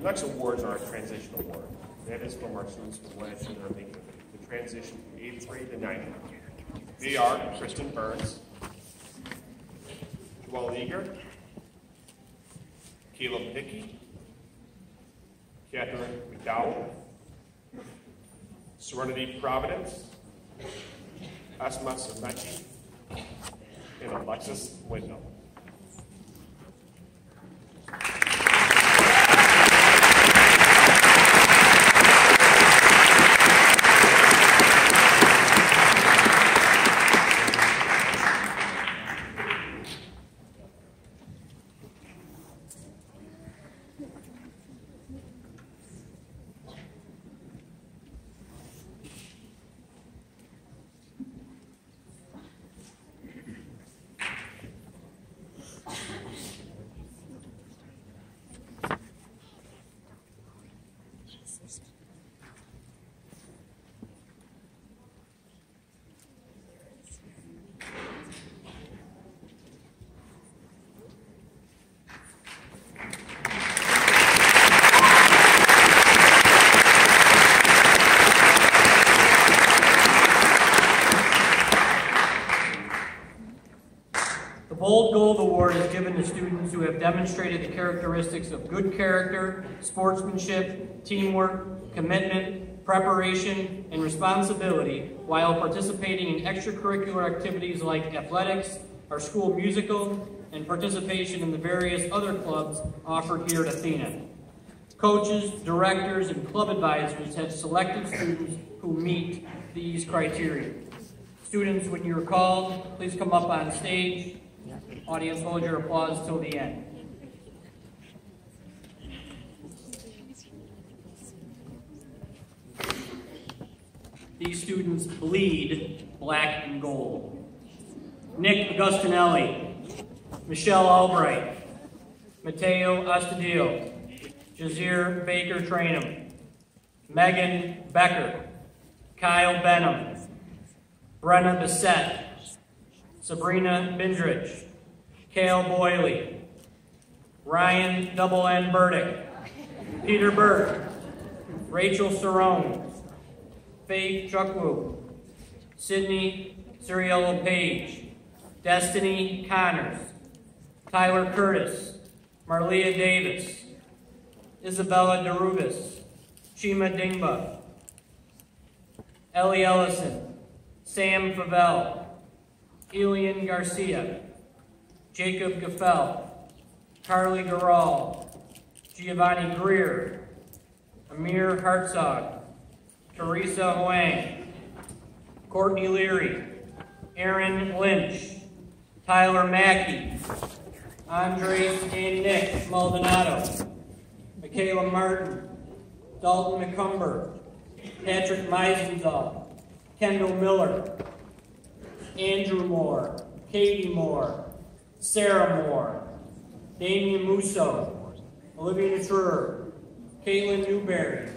next awards are our transition award. That is from our students from last year that are making the transition from 8th grade to 9th grade. They are Kristen Burns, Joelle Eager, Caleb Hickey, Catherine McDowell, Serenity Providence, Asma Samechi, and Alexis Wyndham. The Bold Gold Award is given to students who have demonstrated the characteristics of good character, sportsmanship, teamwork, commitment, preparation, and responsibility while participating in extracurricular activities like athletics, our school musical, and participation in the various other clubs offered here at Athena. Coaches, directors, and club advisors have selected students who meet these criteria. Students, when you are called, please come up on stage. Audience, hold your applause till the end. These students bleed black and gold. Nick Agustinelli, Michelle Albright, Mateo Astudillo, Jazir Baker Trainum, Megan Becker, Kyle Benham, Brenna Bissett, Sabrina Bindrich, Cale Boyley, Ryan Double N. Burdick, Peter Burke, Rachel Cerrone, Faith Chukwu, Sydney Suriello Page, Destiny Connors, Tyler Curtis, Marlia Davis, Isabella Derubis, Chima Dingba, Ellie Ellison, Sam Favell, Elian Garcia, Jacob Gaffel, Carly Garal, Giovanni Greer, Amir Hartzog, Teresa Huang, Courtney Leary, Aaron Lynch, Tyler Mackey, Andres and Nick Maldonado, Michaela Martin, Dalton McCumber, Patrick Meisenthal, Kendall Miller, Andrew Moore, Katie Moore, Sarah Moore, Damian Musso, Olivia Natruer, Caitlin Newberry,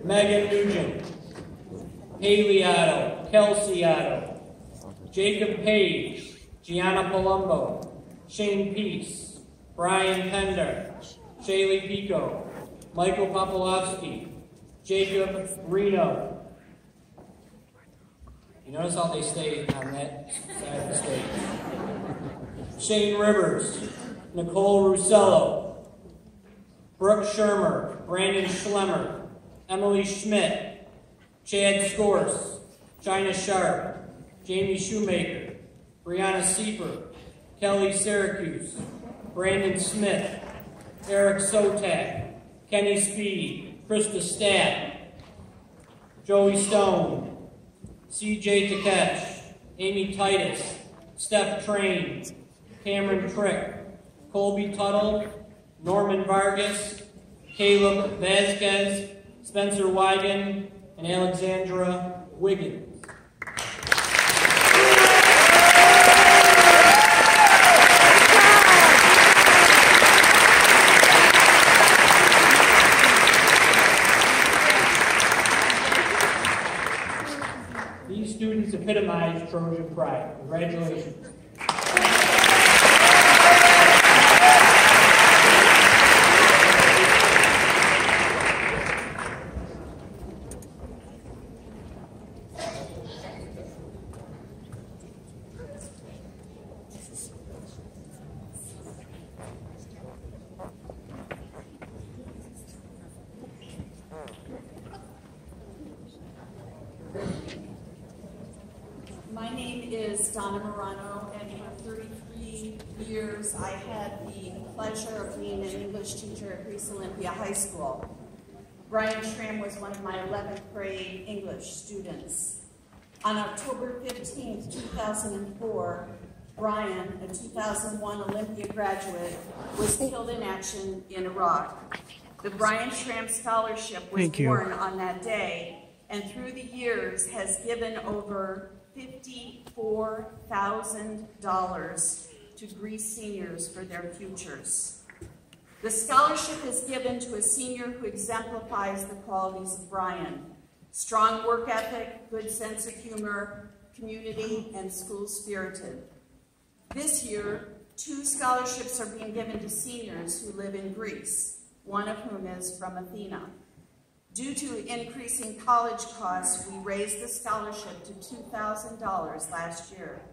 Megan Nugent, Haley Otto, Kelsey Otto, Jacob Page, Gianna Palumbo, Shane Peace, Brian Pender, Shaylee Pico, Michael Popolowski, Jacob Reno. You notice how they stay on that side of the stage. Shane Rivers, Nicole Russello, Brooke Shermer, Brandon Schlemmer, Emily Schmidt, Chad Scorse, China Sharp, Jamie Shoemaker, Brianna Sieper, Kelly Syracuse, Brandon Smith, Eric Sotak, Kenny Speed, Krista Statt, Joey Stone, CJ Takesh, Amy Titus, Steph Train, Cameron Trick, Colby Tuttle, Norman Vargas, Caleb Vasquez, Spencer Wigan, and Alexandra Wiggins. These students epitomize Trojan pride. Congratulations. is Donna Morano, and for 33 years I had the pleasure of being an English teacher at Greece Olympia High School. Brian Schramm was one of my 11th grade English students. On October 15, 2004, Brian, a 2001 Olympia graduate, was killed in action in Iraq. The Brian Schramm Scholarship was born on that day, and through the years has given over $54,000 to Greece seniors for their futures. The scholarship is given to a senior who exemplifies the qualities of Brian: strong work ethic, good sense of humor, community, and school-spirited. This year, 2 scholarships are being given to seniors who live in Greece, one of whom is from Athena. Due to increasing college costs, we raised the scholarship to $2,000 last year.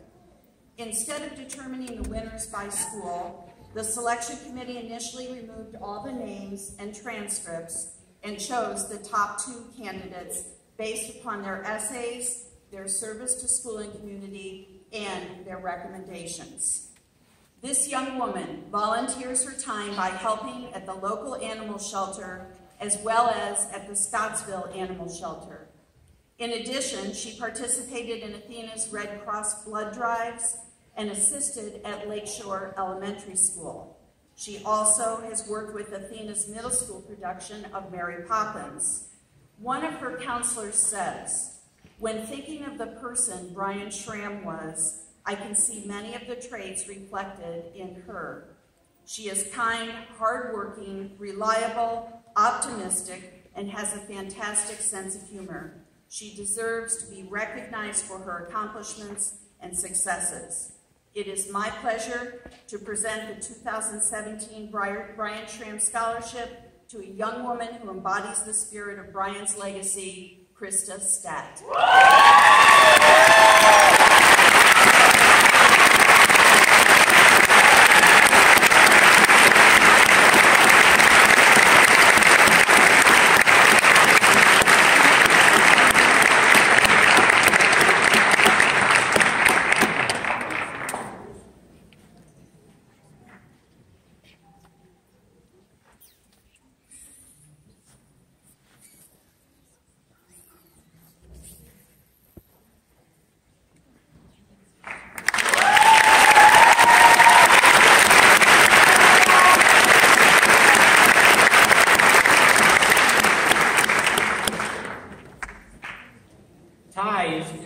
Instead of determining the winners by school, the selection committee initially removed all the names and transcripts and chose the top 2 candidates based upon their essays, their service to school and community, and their recommendations. This young woman volunteers her time by helping at the local animal shelter as well as at the Scottsville Animal Shelter. In addition, she participated in Athena's Red Cross blood drives and assisted at Lakeshore Elementary School. She also has worked with Athena's middle school production of Mary Poppins. One of her counselors says, "When thinking of the person Brian Schramm was, I can see many of the traits reflected in her. She is kind, hardworking, reliable, optimistic, and has a fantastic sense of humor. She deserves to be recognized for her accomplishments and successes." It is my pleasure to present the 2017 Brian Schramm Scholarship to a young woman who embodies the spirit of Brian's legacy, Krista Statt.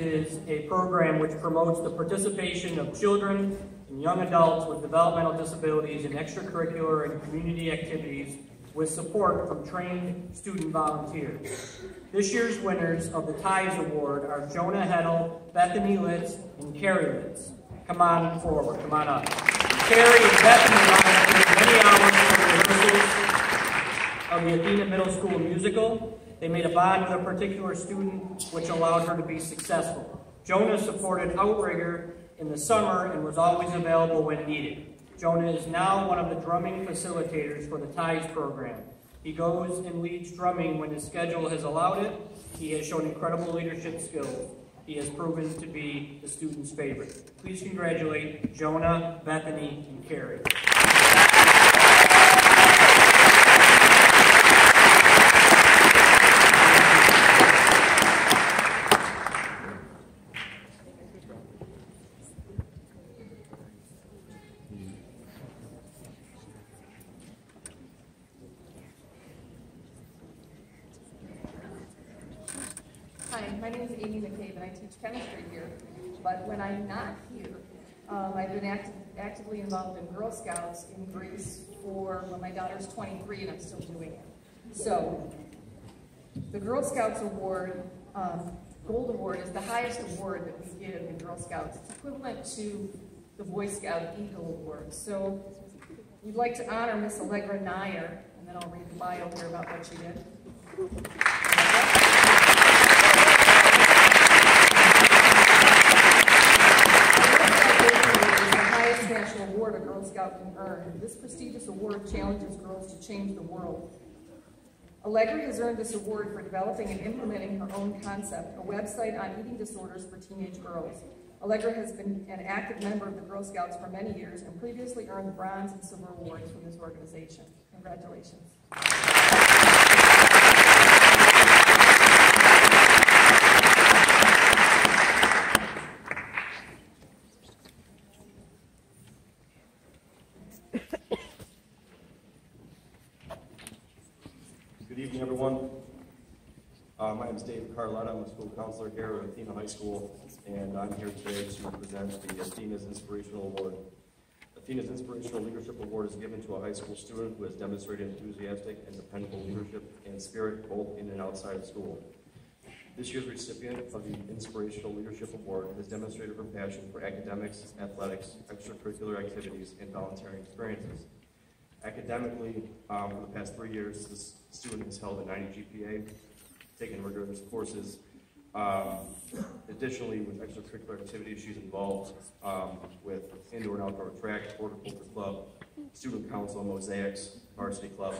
Is a program which promotes the participation of children and young adults with developmental disabilities in extracurricular and community activities with support from trained student volunteers. This year's winners of the TIES Award are Jonah Heddle, Bethany Litz, and Carrie Litz. Come on forward, come on up. Carrie and Bethany volunteered many hours for the rehearsals of the Athena Middle School musical. They made a bond with a particular student, which allowed her to be successful. Jonah supported Outrigger in the summer and was always available when needed. Jonah is now one of the drumming facilitators for the TIES program. He goes and leads drumming when his schedule has allowed it. He has shown incredible leadership skills. He has proven to be the students' favorite. Please congratulate Jonah, Bethany, and Carrie. Hi, my name is Amy McCabe, and I teach chemistry here. But when I'm not here, I've been actively involved in Girl Scouts in Greece for, well, my daughter's 23, and I'm still doing it. So, the Girl Scouts Award, Gold Award, is the highest award that we give in Girl Scouts. It's equivalent to the Boy Scout Eagle Award. So, we'd like to honor Miss Allegra Nair, and then I'll read the bio here about what she did. National award a Girl Scout can earn. This prestigious award challenges girls to change the world. Allegra has earned this award for developing and implementing her own concept, a website on eating disorders for teenage girls. Allegra has been an active member of the Girl Scouts for many years and previously earned the bronze and silver awards from this organization. Congratulations. Good evening, everyone. My name is Dave Carlotta. I'm a school counselor here at Athena High School, and I'm here today to present the Athena's Inspirational Award. Athena's Inspirational Leadership Award is given to a high school student who has demonstrated enthusiastic and dependable leadership and spirit both in and outside of school. This year's recipient of the Inspirational Leadership Award has demonstrated her passion for academics, athletics, extracurricular activities, and volunteering experiences. Academically, for the past 3 years, this student has held a 90 GPA, taken rigorous courses. Additionally, with extracurricular activities, she's involved with indoor and outdoor track, horticulture club, student council, mosaics, varsity club,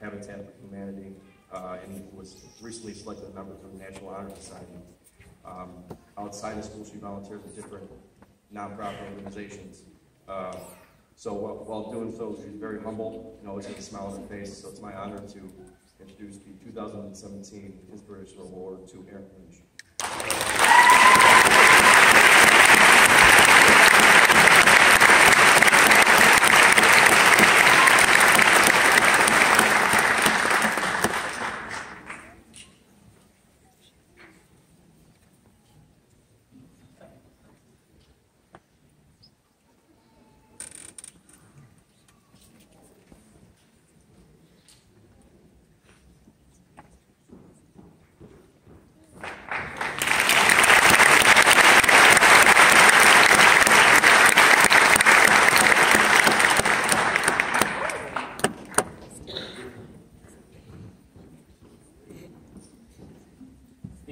Habitat for Humanity, and was recently selected a member for the National Honor Society. Outside of school, she volunteers with different nonprofit organizations. So while doing so, she's very humble and always has a smile on her face. So it's my honor to introduce the 2017 Inspirational Award to Aaron Lynch.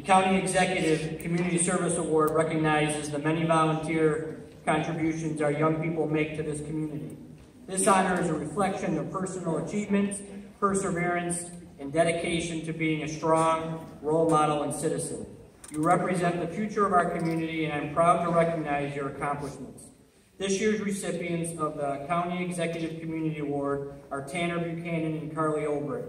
County Executive Community Service Award recognizes the many volunteer contributions our young people make to this community. This honor is a reflection of personal achievements, perseverance, and dedication to being a strong role model and citizen. You represent the future of our community, and I'm proud to recognize your accomplishments. This year's recipients of the County Executive Community Award are Tanner Buchanan and Carly Albright.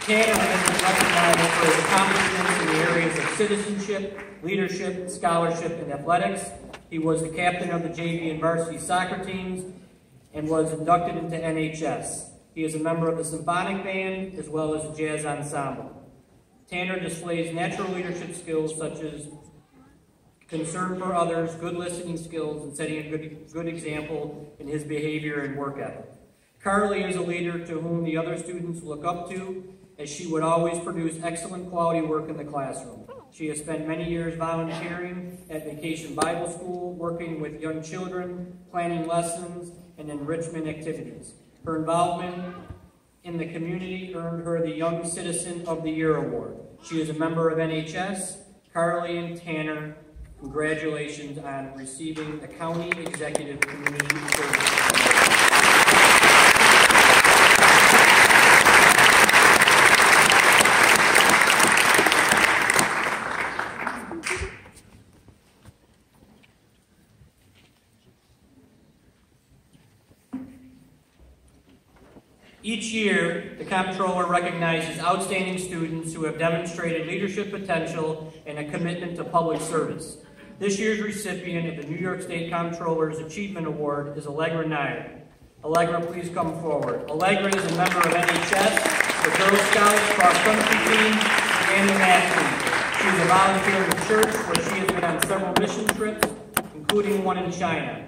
Tanner has been recognized for his accomplishments in the areas of citizenship, leadership, scholarship, and athletics. He was the captain of the JV and varsity soccer teams and was inducted into NHS. He is a member of the symphonic band as well as the jazz ensemble. Tanner displays natural leadership skills such as concern for others, good listening skills, and setting a good example in his behavior and work ethic. Carly is a leader to whom the other students look up to, as she would always produce excellent quality work in the classroom. She has spent many years volunteering at Vacation Bible School, working with young children, planning lessons, and enrichment activities. Her involvement in the community earned her the Young Citizen of the Year Award. She is a member of NHS. Carly and Tanner, congratulations on receiving the County Executive Community Service Award. Each year, the Comptroller recognizes outstanding students who have demonstrated leadership potential and a commitment to public service. This year's recipient of the New York State Comptroller's Achievement Award is Allegra Nair. Allegra, please come forward. Allegra is a member of NHS, the Girl Scouts, cross-country team, and the math team. She is a volunteer in the church where she has been on several mission trips, including one in China.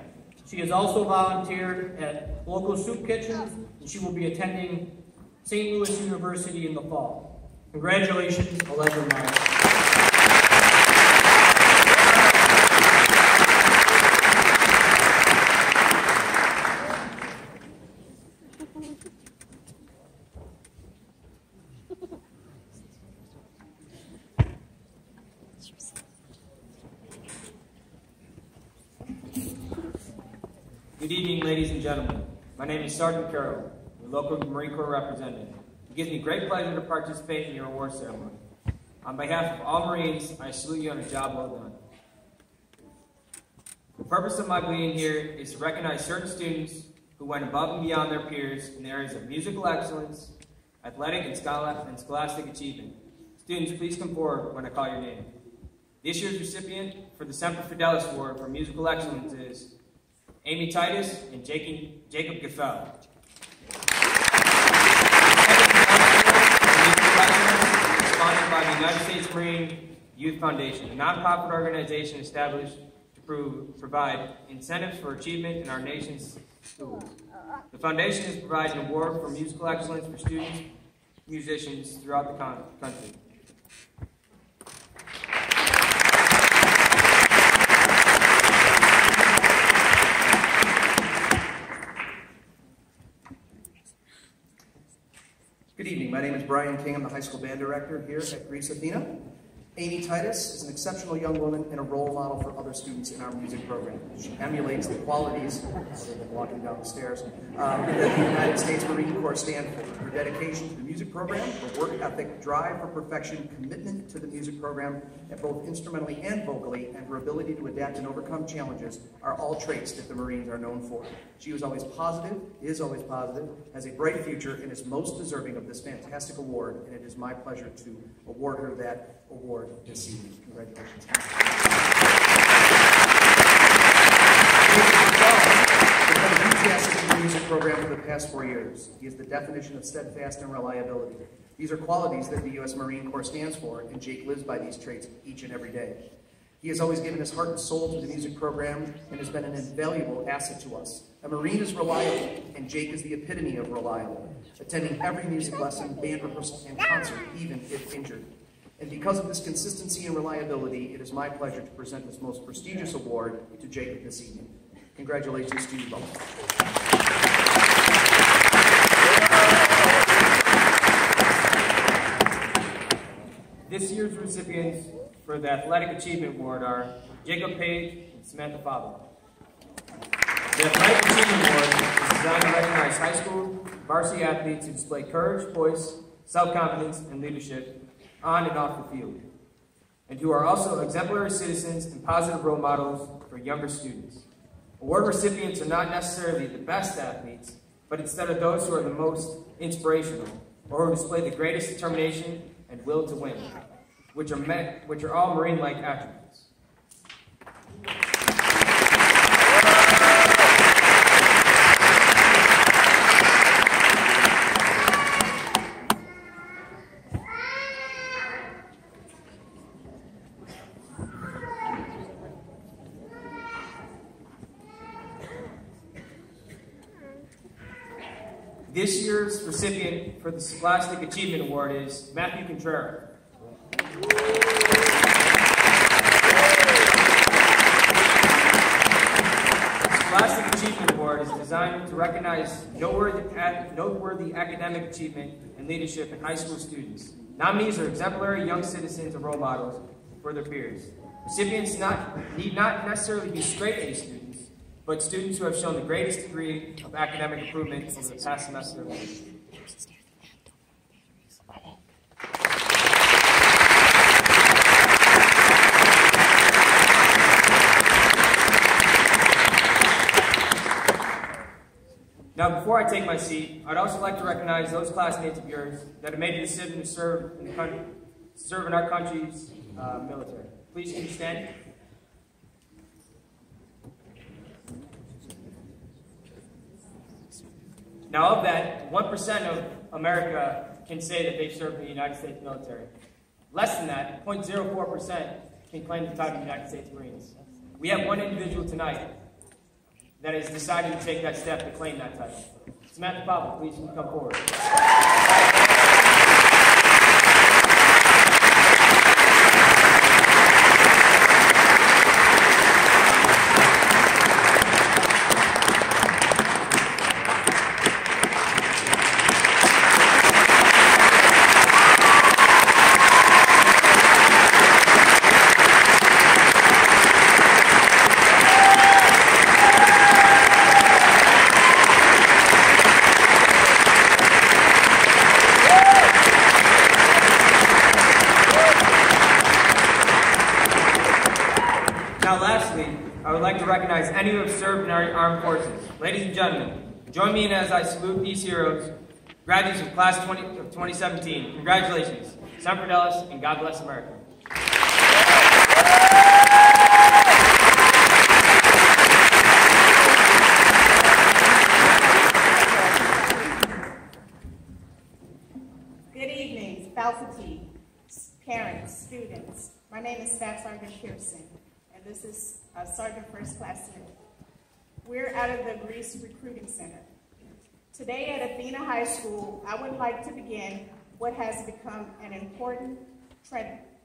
She has also volunteered at local soup kitchens, and she will be attending St. Louis University in the fall. Congratulations, Allegra Nair. Good evening, ladies and gentlemen. My name is Sergeant Carroll, your local Marine Corps representative. It gives me great pleasure to participate in your award ceremony. On behalf of all Marines, I salute you on a job well done. purpose of my being here is to recognize certain students who went above and beyond their peers in the areas of musical excellence, athletic and scholastic achievement. Students, please come forward when I call your name. This year's recipient for the Semper Fidelis Award for Musical Excellence is Amy Titus and Jacob Gaffel. Sponsored by the United States Marine Youth Foundation, a nonprofit organization established to provide incentives for achievement in our nation's schools. The foundation has provided an award for musical excellence for students, musicians throughout the country. Good evening. My name is Brian King. I'm the high school band director here at Greece Athena. Amy Titus is an exceptional young woman and a role model for other students in our music program. She emulates the qualities, other than walking down the stairs, that the United States Marine Corps stand for. Her dedication to the music program, her work ethic, drive for perfection, commitment to the music program, and both instrumentally and vocally, and her ability to adapt and overcome challenges are all traits that the Marines are known for. She was always positive, is always positive, has a bright future, and is most deserving of this fantastic award, and it is my pleasure to award her that award this evening. Congratulations. He's been enthusiastic in the music program for the past 4 years. He is the definition of steadfast and reliability. These are qualities that the U.S. Marine Corps stands for, and Jake lives by these traits each and every day. He has always given his heart and soul to the music program and has been an invaluable asset to us. A Marine is reliable, and Jake is the epitome of reliable, attending every music lesson, band rehearsal, and concert, even if injured. And because of this consistency and reliability, it is my pleasure to present this most prestigious award to Jacob this evening. Congratulations to you both. This year's recipients for the Athletic Achievement Award are Jacob Page and Samantha Faber. The Athletic Achievement Award is designed to recognize high school varsity athletes who display courage, poise, self-confidence, and leadership on and off the field, and who are also exemplary citizens and positive role models for younger students. Award recipients are not necessarily the best athletes, but instead of those who are the most inspirational, or who display the greatest determination and will to win, which are all Marine-like attributes. This year's recipient for the Scholastic Achievement Award is Matthew Contreras. The Scholastic Achievement Award is designed to recognize noteworthy academic achievement and leadership in high school students. Nominees are exemplary young citizens and role models for their peers. Recipients need not necessarily be straight-A students, but students who have shown the greatest degree of academic improvement over the past semester. Now, before I take my seat, I'd also like to recognize those classmates of yours that have made the decision to serve in our country's military. Please, can you stand? Now, of that, 1% of America can say that they've served in the United States military. Less than that, 0.04%, can claim the title of United States Marines. We have one individual tonight that has decided to take that step to claim that title. Samantha Pablo, please come forward. would like to recognize any who have served in our armed forces. Ladies and gentlemen, join me in as I salute these heroes, graduates of Class of 2017. Congratulations. Semper Fidelis, and God bless America. Good evening, faculty, parents, students. My name is Staff Sergeant Pearson, and this is Sergeant First Class Smith. We're out of the Greece Recruiting Center. Today at Athena High School, I would like to begin what has become an important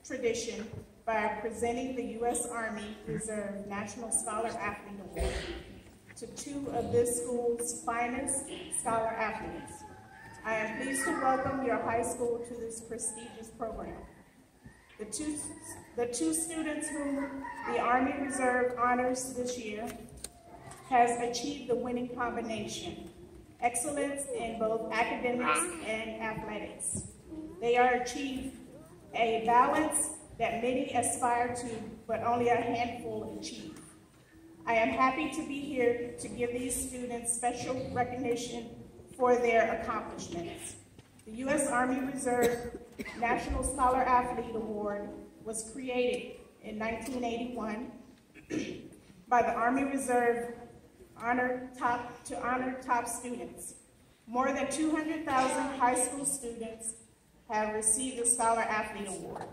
tradition by presenting the U.S. Army Reserve National Scholar Athlete Award to two of this school's finest scholar athletes. I am pleased to welcome your high school to this prestigious program. The two students whom the Army Reserve honors this year has achieved the winning combination, excellence in both academics and athletics. They are achieved a balance that many aspire to, but only a handful achieve. I am happy to be here to give these students special recognition for their accomplishments. The U.S. Army Reserve National Scholar Athlete Award was created in 1981 by the Army Reserve to honor top students. More than 200,000 high school students have received the Scholar Athlete Award.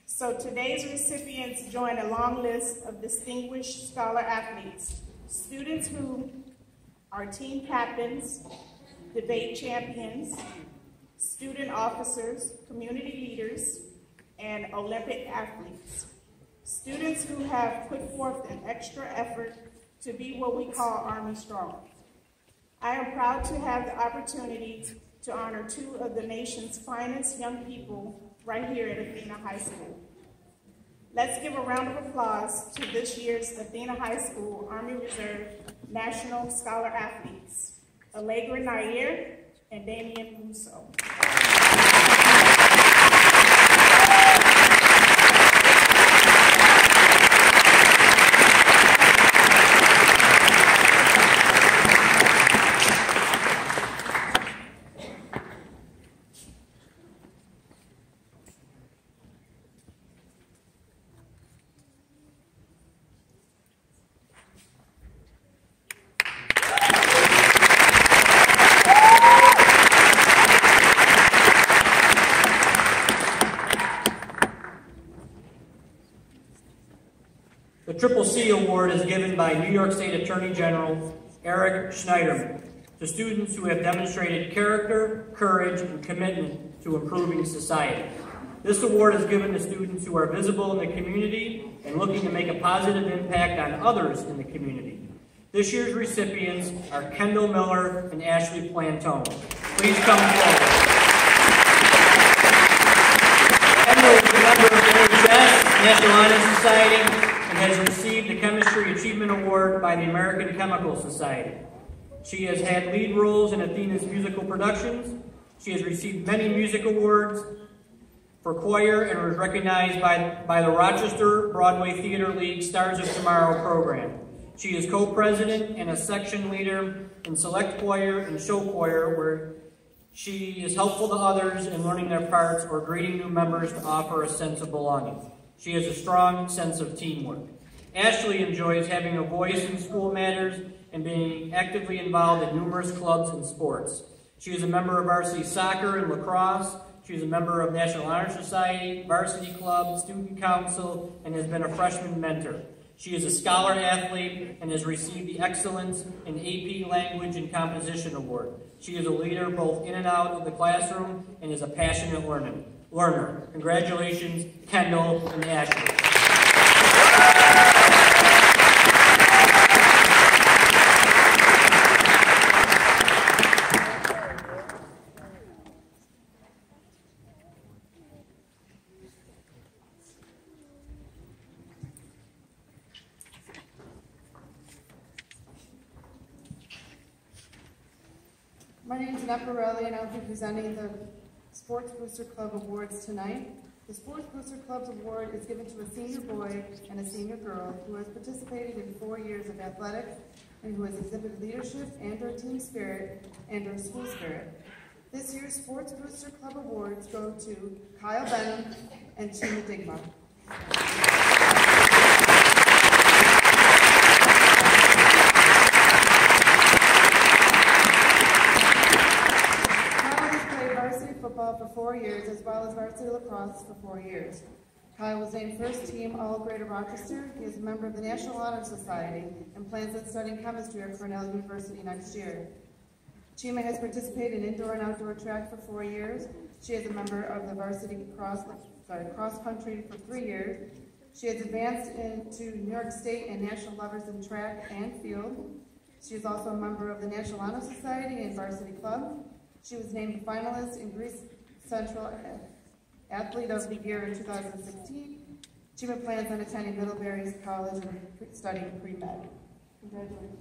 So today's recipients join a long list of distinguished scholar athletes, students who are team captains, debate champions, student officers, community leaders, and Olympic athletes. Students who have put forth an extra effort to be what we call Army Strong. I am proud to have the opportunity to honor two of the nation's finest young people right here at Athena High School. Let's give a round of applause to this year's Athena High School Army Reserve National Scholar Athletes, Allegra Nair and Damian Russo. The Triple C Award is given by New York State Attorney General Eric Schneiderman to students who have demonstrated character, courage, and commitment to improving society. This award is given to students who are visible in the community and looking to make a positive impact on others in the community. This year's recipients are Kendall Miller and Ashley Plantone. Please come forward. Kendall is a member of NHS, National Honor Society, and has received the Chemistry Achievement Award by the American Chemical Society. She has had lead roles in Athena's musical productions. She has received many music awards for choir and was recognized by the Rochester Broadway Theater League Stars of Tomorrow program. She is co-president and a section leader in select choir and show choir, where she is helpful to others in learning their parts or greeting new members to offer a sense of belonging. She has a strong sense of teamwork. Ashley enjoys having a voice in school matters and being actively involved in numerous clubs and sports. She is a member of varsity soccer and lacrosse. She is a member of National Honor Society, varsity club, student council, and has been a freshman mentor. She is a scholar athlete and has received the Excellence in AP Language and Composition Award. She is a leader both in and out of the classroom and is a passionate learner. Congratulations, Kendall and Ashley. My name is Annette Borelli, and I'll be presenting the Sports Booster Club Awards tonight. The Sports Booster Club's award is given to a senior boy and a senior girl who has participated in 4 years of athletics and who has exhibited leadership and/or team spirit and/or school spirit. This year's Sports Booster Club awards go to Kyle Benham and Chima Digma. Football for 4 years, as well as varsity lacrosse for 4 years. Kyle was named first team All Greater Rochester. He is a member of the National Honor Society and plans on studying chemistry at Cornell University next year. Chima has participated in indoor and outdoor track for 4 years. She is a member of the varsity cross country for 3 years. She has advanced into New York State and national levels in track and field. She is also a member of the National Honor Society and Varsity Club. She was named a finalist in Greece Central Athlete of the Year in 2016. Chima plans on attending Middlebury College and studying pre-med. Congratulations.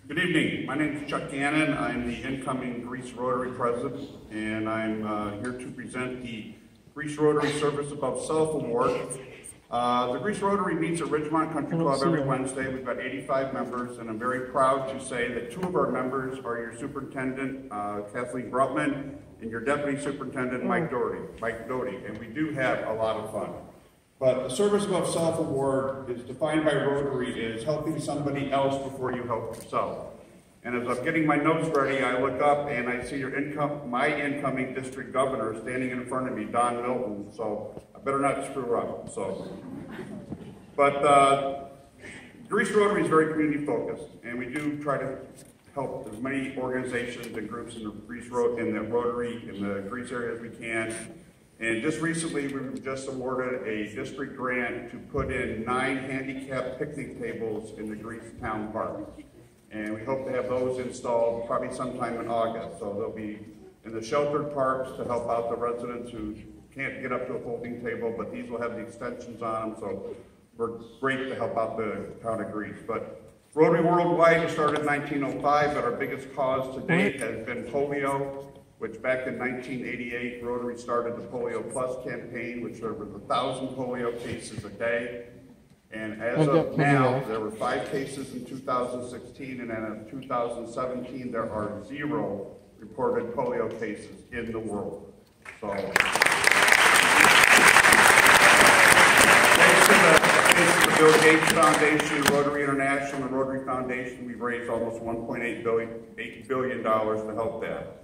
Good evening. My name is Chuck Gannon. I'm the incoming Greece Rotary President, and I'm here to present the Greece Rotary Service Above Self Award. The Greece Rotary meets at Ridgemont Country Club every Wednesday. We've got 85 members, and I'm very proud to say that 2 of our members are your superintendent, Kathleen Brutman, and your deputy superintendent, Mike Doty, and we do have a lot of fun. But the Service Above Self Award is defined by Rotary as helping somebody else before you help yourself. And as I'm getting my notes ready, I look up and I see my incoming district governor standing in front of me, Don Milton, so I better not screw up. But Greece Rotary is very community focused, and we do try to help as many organizations and groups in the Rotary in the Greece area as we can. And just recently, we were just awarded a district grant to put in 9 handicapped picnic tables in the Greece Town Park. And we hope to have those installed probably sometime in August. So they'll be in the sheltered parks to help out the residents who can't get up to a folding table, but these will have the extensions on them. So we're great to help out the town of Greece. But Rotary Worldwide started in 1905, but our biggest cause to date has been polio, which back in 1988, Rotary started the Polio Plus campaign, which there was 1,000 polio cases a day. And as of now, there were 5 cases in 2016, and then in 2017, there are 0 reported polio cases in the world. So, thanks to the Bill Gates Foundation, Rotary International, and the Rotary Foundation, we've raised almost $1.8 billion to help that.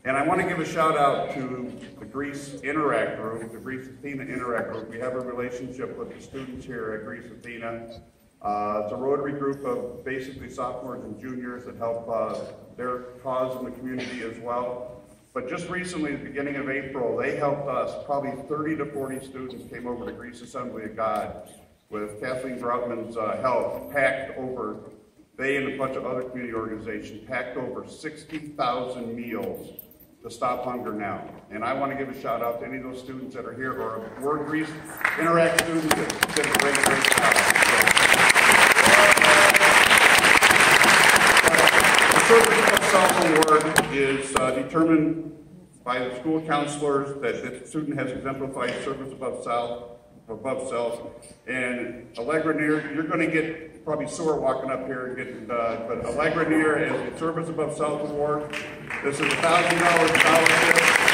And I want to give a shout out to the Greece Interact Group, the Greece Athena Interact Group. We have a relationship with the students here at Greece Athena. It's a Rotary group of basically sophomores and juniors that help their cause in the community as well. But just recently, at the beginning of April, they helped us. Probably 30 to 40 students came over to Greece Assembly of God with Kathleen Brutman's help, they and a bunch of other community organizations packed over 60,000 meals to stop hunger now. And I want to give a shout out to any of those students that are here or were Greece Interact students that did a great job. The Service Above Self Award is determined by the school counselors that the student has exemplified service above self. And Allegra Near, you're going to get probably sore walking up here and getting, but Allegra Near is the Service Above Self Award. This is a $1,000 scholarship.